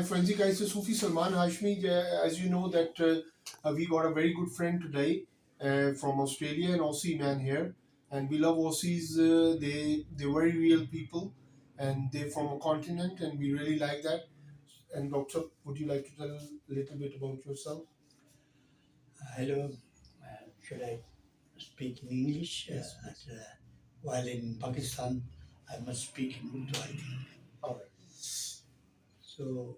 forensic guy, Sufi Salman Hashmi. As you know that we got a very good friend today from Australia, an Aussie man here, and we love Aussies. They're very real people, and they're from a continent, and we really like that. And Doctor, would you like to tell a little bit about yourself? Hello, should I speak in English? Yes, please. While in Pakistan, I must speak in Urdu, I think. All right. So,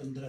15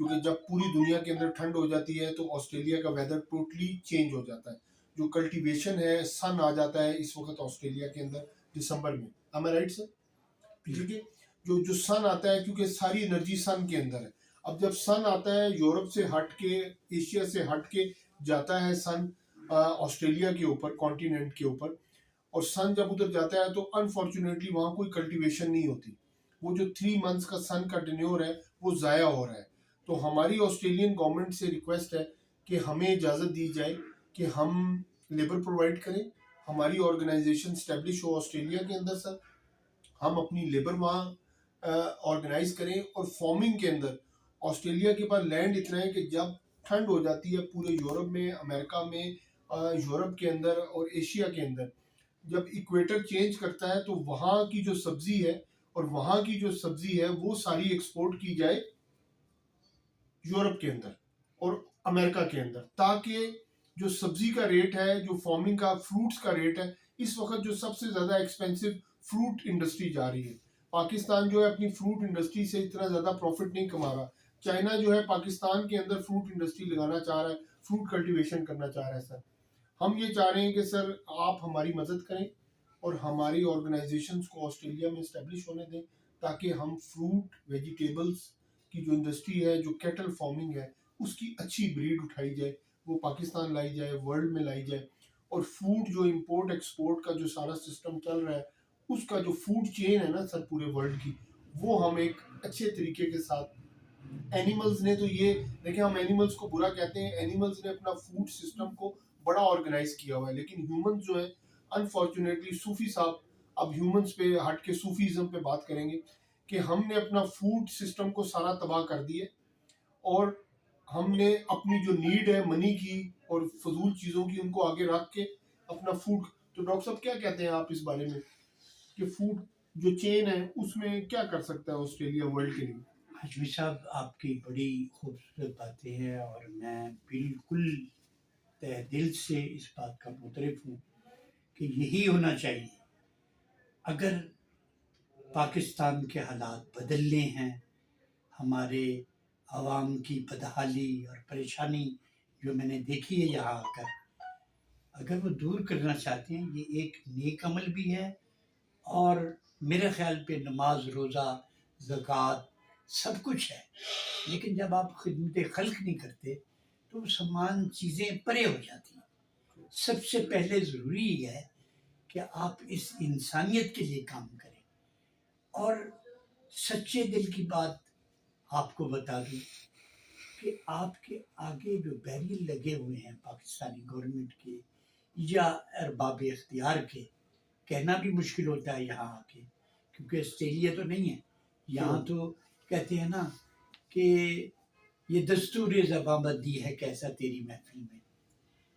کیونکہ جب پوری دنیا کے اندر ٹھنڈ ہو جاتی ہے تو Australia کا ویدر ٹوٹلی چینج ہو جاتا ہے. جو کلٹیویشن ہے, سن آ جاتا ہے اس وقت آسٹریلیا کے اندر دسمبر میں. am I right sir؟ ٹھیک ہے, جو سن آتا ہے کیونکہ ساری انرجی سن کے اندر ہے. اب جب سن آتا ہے یورپ سے ہٹ کے, ایشیا سے ہٹ کے جاتا ہے سن آسٹریلیا کے اوپر, کانٹیننٹ کے اوپر, اور سن جب ادھر جاتا ہے تو انفارچونیٹلی وہاں کوئی کلٹیویشن نہیں ہوتی. وہ جو 3 منتھس کا سن کا ٹینیور ہے وہ ضائع ہو رہا ہے. تو ہماری آسٹریلین گورنمنٹ سے ریکویسٹ ہے کہ ہمیں اجازت دی جائے کہ ہم لیبر پرووائڈ کریں, ہماری آرگنائزیشن اسٹیبلش ہو آسٹریلیا کے اندر سر, ہم اپنی لیبر وہاں آرگنائز کریں. اور فارمنگ کے اندر آسٹریلیا کے پاس لینڈ اتنا ہے کہ جب ٹھنڈ ہو جاتی ہے پورے یورپ میں, امریکہ میں, یورپ کے اندر اور ایشیا کے اندر, جب ایکویٹر چینج کرتا ہے تو وہاں کی جو سبزی ہے اور وہاں کی جو سبزی ہے وہ ساری ایکسپورٹ کی جائے یورپ کے اندر اور امریکہ کے اندر, تاکہ جو سبزی کا ریٹ ہے, جو فارمنگ کا فروٹس کا ریٹ ہے, اس وقت جو سب سے زیادہ ایکسپینسو فروٹ انڈسٹری جا رہی ہے. پاکستان جو ہے اپنی فروٹ انڈسٹری سے اتنا زیادہ پروفٹ نہیں کما رہا. چائنا جو ہے پاکستان کے اندر فروٹ انڈسٹری لگانا چاہ رہا ہے, فروٹ کلٹیویشن کرنا چاہ رہا ہے. سر ہم یہ چاہ رہے ہیں کہ سر آپ ہماری مدد کریں اور ہماری آرگنائزیشنز کو آسٹریلیا میں اسٹیبلش ہونے دیں, تاکہ ہم فروٹ ویجیٹیبلز کی جو انڈسٹری ہے, جو کیٹل فارمنگ ہے, اس کی اچھی بریڈ اٹھائی جائے, وہ پاکستان لائی جائے, ورلڈ میں لائی جائے. اور فوڈ جو امپورٹ ایکسپورٹ کا جو سارا سسٹم چل رہا ہے, اس کا جو فوڈ چین ہے نا سر پورے ورلڈ کی, وہ ہم ایک اچھے طریقے کے ساتھ, اینیملز نے تو یہ دیکھیں, ہم اینیملز کو برا کہتے ہیں, اینیملز نے اپنا فوڈ سسٹم کو بڑا آرگنائز کیا ہوا ہے, لیکن ہیومنز جو ہے انفارچونیٹلی, صوفی صاحب اب ہیومنز پہ ہٹ کے صوفیزم پہ بات کریں گے, کہ ہم نے اپنا فوڈ سسٹم کو سارا تباہ کر دیا, اور ہم نے اپنی جو نیڈ ہے منی کی اور فضول چیزوں کی, ان کو آگے رکھ کے اپنا فوڈ. تو ڈاکٹر صاحب کیا کہتے ہیں آپ اس بارے میں کہ فوڈ جو چین ہے اس میں کیا کر سکتا ہے آسٹریلیا ورلڈ کے لیے؟ ہاشمی صاحب آپ کی بڑی خوبصورت باتیں ہیں اور میں بالکل تہ دل سے اس بات کا معترف ہوں کہ یہی ہونا چاہیے. اگر پاکستان کے حالات بدلنے ہیں, ہمارے عوام کی بدحالی اور پریشانی جو میں نے دیکھی ہے یہاں آ کر, اگر وہ دور کرنا چاہتے ہیں, یہ ایک نیک عمل بھی ہے, اور میرے خیال پہ نماز, روزہ, زکوٰۃ سب کچھ ہے. لیکن جب آپ خدمت خلق نہیں کرتے تو سامان چیزیں پرے ہو جاتی ہیں. سب سے پہلے ضروری یہ ہے کہ آپ اس انسانیت کے لیے کام کریں. اور سچے دل کی بات آپ کو بتا دوں کہ آپ کے آگے جو بیریئر لگے ہوئے ہیں پاکستانی گورنمنٹ کے یا ارباب اختیار کے, کہنا بھی مشکل ہوتا ہے یہاں آ کے, کیونکہ آسٹریلیا تو نہیں ہے. یہاں تو کہتے ہیں نا کہ یہ دستور زباں بندی ہے کیسا تیری محفل میں,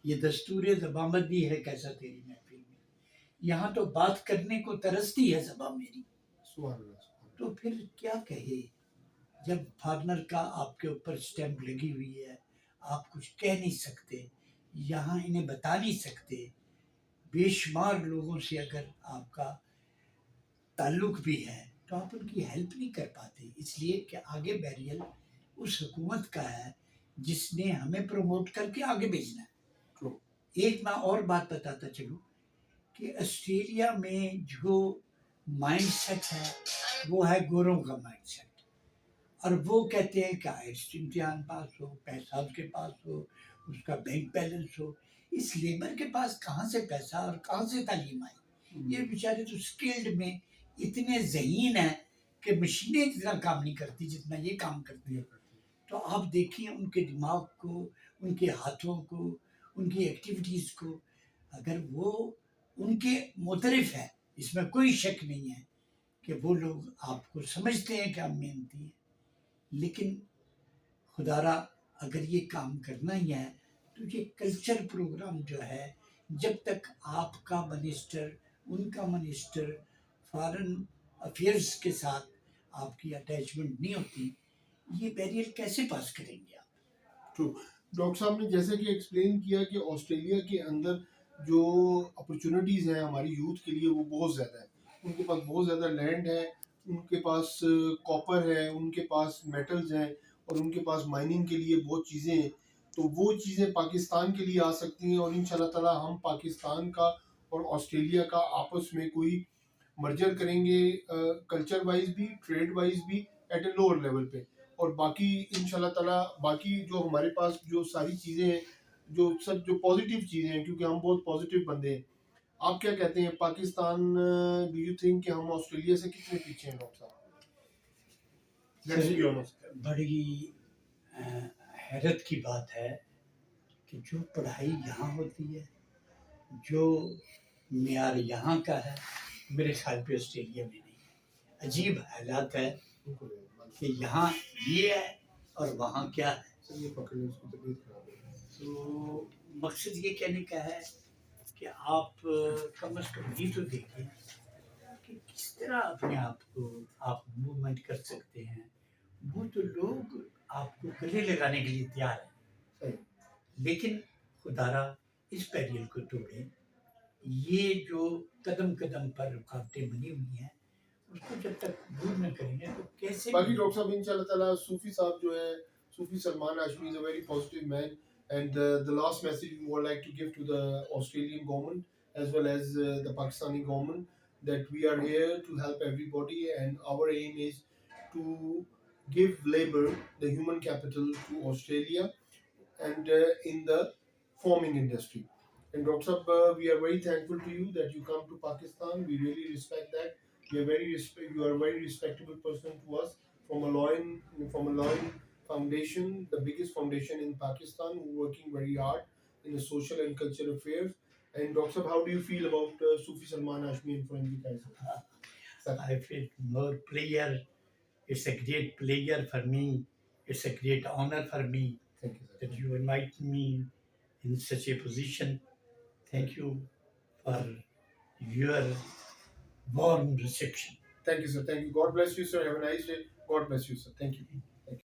یہ دستور زباں بندی ہے کیسا تیری محفل میں. یہاں تو بات کرنے کو ترستی ہے زباں میری, تو پھر کیا کہے. جب فارنر کا آپ کے اوپر سٹیمپ لگی ہوئی ہے, آپ کچھ کہہ نہیں سکتے, یہاں انہیں بتا نہیں سکتے. بے شمار لوگوں سے اگر آپ کا تعلق بھی ہے تو آپ ان کی ہیلپ نہیں کر پاتے, اس لیے کہ آگے بیریئر اس حکومت کا ہے جس نے ہمیں پروموٹ کر کے آگے بھیجنا ہے. ایک میں اور بات بتاتا چلوں کہ آسٹریلیا میں جو مائنڈ سیٹ ہے وہ ہے گوروں کا مائنڈ سیٹ, اور وہ کہتے ہیں کہ آئلٹس امتحان پاس ہو, پیسہ اس کے پاس ہو, اس کا بینک بیلنس ہو. اس لیبر کے پاس کہاں سے پیسہ اور کہاں سے تعلیم آئی؟ یہ بیچارے تو اسکلڈ میں اتنے ذہین ہیں کہ مشینیں اتنا کام نہیں کرتی جتنا یہ کام کرتی ہے. تو آپ دیکھیں ان کے دماغ کو, ان کے ہاتھوں کو, ان کی ایکٹیویٹیز کو. اگر وہ ان کے معترف ہے, اس میں کوئی شک نہیں ہے کہ وہ لوگ آپ کو سمجھتے ہیں کہ آپ محنتی ہیں, لیکن خدا را اگر یہ کام کرنا ہی ہے تو یہ کلچر پروگرام جو ہے, جب تک آپ کا منسٹر, ان کا منسٹر فارن افیئرس کے ساتھ آپ کی اٹیچمنٹ نہیں ہوتی, یہ بیریئر کیسے پاس کریں گے آپ؟ تو ڈاکٹر صاحب نے جیسے کہ ایکسپلین کیا کہ آسٹریلیا کے اندر جو اپرچونٹیز ہیں ہماری یوتھ کے لیے وہ بہت زیادہ ہے. ان کے پاس بہت زیادہ لینڈ ہے, ان کے پاس کاپر ہے, ان کے پاس میٹلز ہیں, اور ان کے پاس مائننگ کے لیے بہت چیزیں ہیں، تو وہ چیزیں پاکستان کے لیے آ سکتی ہیں، اور انشاءاللہ تعالی ہم پاکستان کا اور آسٹریلیا کا آپس میں کوئی مرجر کریں گے، کلچر وائز بھی، ٹریڈ وائز بھی، ایٹ اے لوور لیول پہ. اور باقی انشاءاللہ تعالی باقی جو ہمارے پاس جو ساری چیزیں ہیں، جو سب جو پازیٹیو چیزیں ہیں، کیونکہ ہم بہت پازیٹیو بندے ہیں. آپ کیا کہتے ہیں پاکستان، ڈو یو تھنک کہ ہم آسٹریلیا سے کتنے پیچھے ہیں ڈاکٹر صاحب؟ Let's be honest. بڑی حیرت کی بات ہے کہ جو پڑھائی یہاں ہوتی ہے، جو معیار یہاں کا ہے، میرے خیال پہ آسٹریلیا میں نہیں ہے. عجیب حالات ہے کہ یہاں یہ ہے اور وہاں کیا ہے. سر یہ پکڑیں، اس کی طبیعت خراب ہے. تو مقصد یہ کہنے کا ہے کہ آپ کم از کم یہ تو دیکھیں کہ کس طرح اپنے آپ کو آپ موومنٹ کر سکتے ہیں. وہ تو لوگ آپ کو گلے لگانے کے لیے تیار ہیں، صحیح. لیکن خدا را اس پیریل کو توڑیں. یہ جو قدم قدم پر رکاوٹیں بنی ہوئی ہیں، اس کو جب تک دور نہ کریں گے تو کیسے. باقی ڈاکٹر صاحب انشاءاللہ تعالیٰ صوفی صاحب جو ہے، صوفی Salman Hashmi is a very positive man, and the last message we would like to give to the Australian government as well as the Pakistani government, that we are here to help everybody, and our aim is to give labor, the human capital, to Australia, and in the farming industry. And Dr. Sahab, we are very thankful to you that you come to Pakistan. We really respect that. You are a very respectable person to us, from a Loin Foundation, the biggest foundation in Pakistan, working very hard in the social and cultural affairs. And Dr. Sahab, how do you feel about Sufi Salman Hashmi and Franji Kaisar? I feel more player. It's a great pleasure for me. It's a great honor for me Thank you, sir. that you invite me in such a position. Thank you for your warm reception. Thank you, sir. Thank you. God bless you, sir. Have a nice day. God bless you, sir. Thank you.